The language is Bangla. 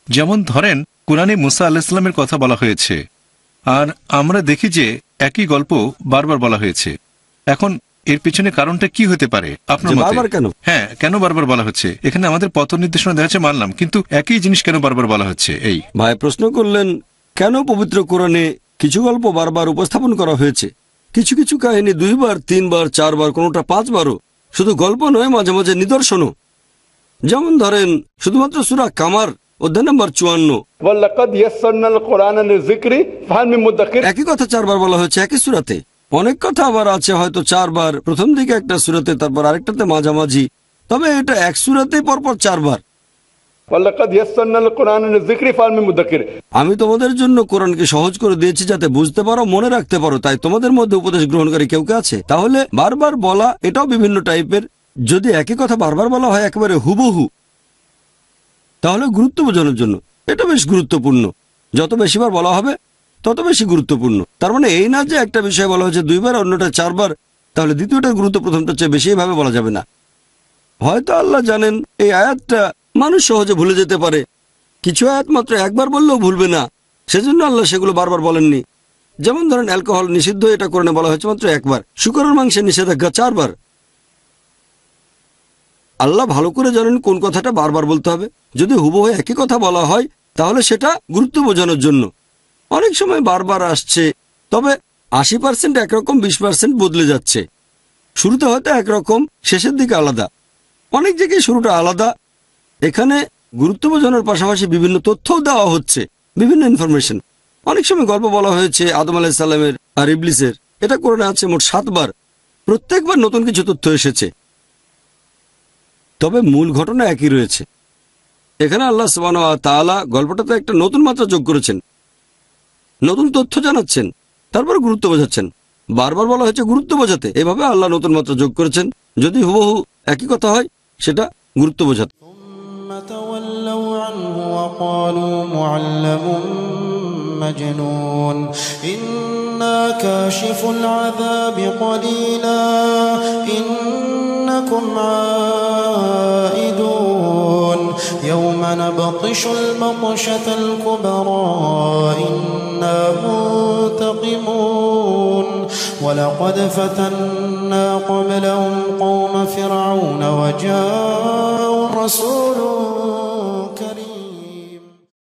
যেমন ধরেন কুরআনে মুসা আলাইহিস সালামের কথা বলা হয়েছে, আর আমরা দেখি যে একই গল্প বারবার বলা হয়েছে। এখন এর পিছনে কারণটা কি হতে পারে আপনার মতে? বারবার কেন? হ্যাঁ, কেন বারবার বলা হচ্ছে? এখানে আমাদের পথ নির্দেশনা দেওয়া হচ্ছে মানলাম, কিন্তু একই জিনিস কেন বারবার বলা হচ্ছে? এই ভাই প্রশ্ন করলেন কেন পবিত্র কোরআনে কিছু গল্প বারবার উপস্থাপন করা হয়েছে, কিছু কিছু কাহিনী 2 বার 3 বার 4 বার, কোনোটা 5 বারও। শুধু গল্প নয়, মাঝে মাঝে নিদর্শনও। যেমন ধরেন শুধুমাত্র সূরা কামার অধ্যায় নম্বর 54, একই কথা 4 বার বলা হয়েছে একই সূরাতে। অনেক কথা আবার আছে হয়তো 4 বার প্রথম দিকে একটা সূরাতে, তারপর আরেকটাতে মাঝামাঝি, তবে এটা এক সূরাতেই পরপর 4 বার। আমি তোমাদের জন্য কোরআনকে সহজ করে দিয়েছি যাতে বুঝতে পারো, মনে রাখতে পারো। তাই তোমাদের মধ্যে উপদেশ গ্রহণকারী কেউ কে আছে? তাহলে বারবার বলা এটাও বিভিন্ন টাইপের। যদি একই কথা বারবার বলা হয় একেবারে হুবহু, তাহলে গুরুত্ব বোঝানোর জন্য এটা বেশ গুরুত্বপূর্ণ। যত বেশিবার বলা হবে তত বেশি গুরুত্বপূর্ণ। তার মানে এই না যে একটা বিষয় বলা হয়েছে 2 বার, অন্যটা 4 বার, তাহলে দ্বিতীয়টার গুরুত্ব প্রথমটার চেয়ে বেশি ভাবে বলা যাবে না। হয়তো আল্লাহ জানেন এই আয়াতটা মানুষ সহজে ভুলে যেতে পারে, কিছু আয়াত মাত্র একবার বললেও ভুলবে না, সেজন্য আল্লাহ সেগুলো বারবার বলেননি। যেমন ধরেন অ্যালকোহল নিষিদ্ধ, এটা কোরআনে বলা হয়েছে মাত্র একবার। শূকরের মাংসের নিষেধাজ্ঞা 4 বার। আল্লাহ ভালো করে জানেন কোন কথাটা বারবার বলতে হবে। যদি হুবহু একই কথা বলা হয় তাহলে সেটা গুরুত্ব বোঝানোর জন্য। অনেক সময় বারবার আসছে, তবে 80% একরকম, 20% বদলে যাচ্ছে। শুরুতে হয়তো একরকম, শেষের দিকে আলাদা। অনেক জায়গায় শুরুটা আলাদা। এখানে গুরুত্ব বোঝানোর পাশাপাশি বিভিন্ন তথ্যও দেওয়া হচ্ছে, বিভিন্ন ইনফরমেশন। অনেক সময় গল্প বলা হয়েছে আদম আলাইহিস সালামের আর ইবলিসের, এটা কোরআনে আছে মোট 7 বার। প্রত্যেকবার নতুন কিছু তথ্য এসেছে, তবে মূল ঘটনা একই রয়েছে। এখানে আল্লাহ সুবহানাহু ওয়া তাআলা গল্পটাতে একটা নতুন মাত্রা যোগ করেছেন, নতুন তথ্য জানাচ্ছেন, তারপর গুরুত্ব বোঝাচ্ছেন। বারবার বলা হয়েছে গুরুত্ব বোঝাতে, এভাবে আল্লাহ নতুন মাত্রা যোগ করেছেন। যদি হুবহু একই কথা হয় সেটা গুরুত্ব বোঝাতে। مجنون إنا كاشف العذاب قليلا إنكم عائدون يوم نبطش البطشة الكبرى إنا منتقمون ولقد فتنا قبلهم قوم فرعون وجاءوا رسول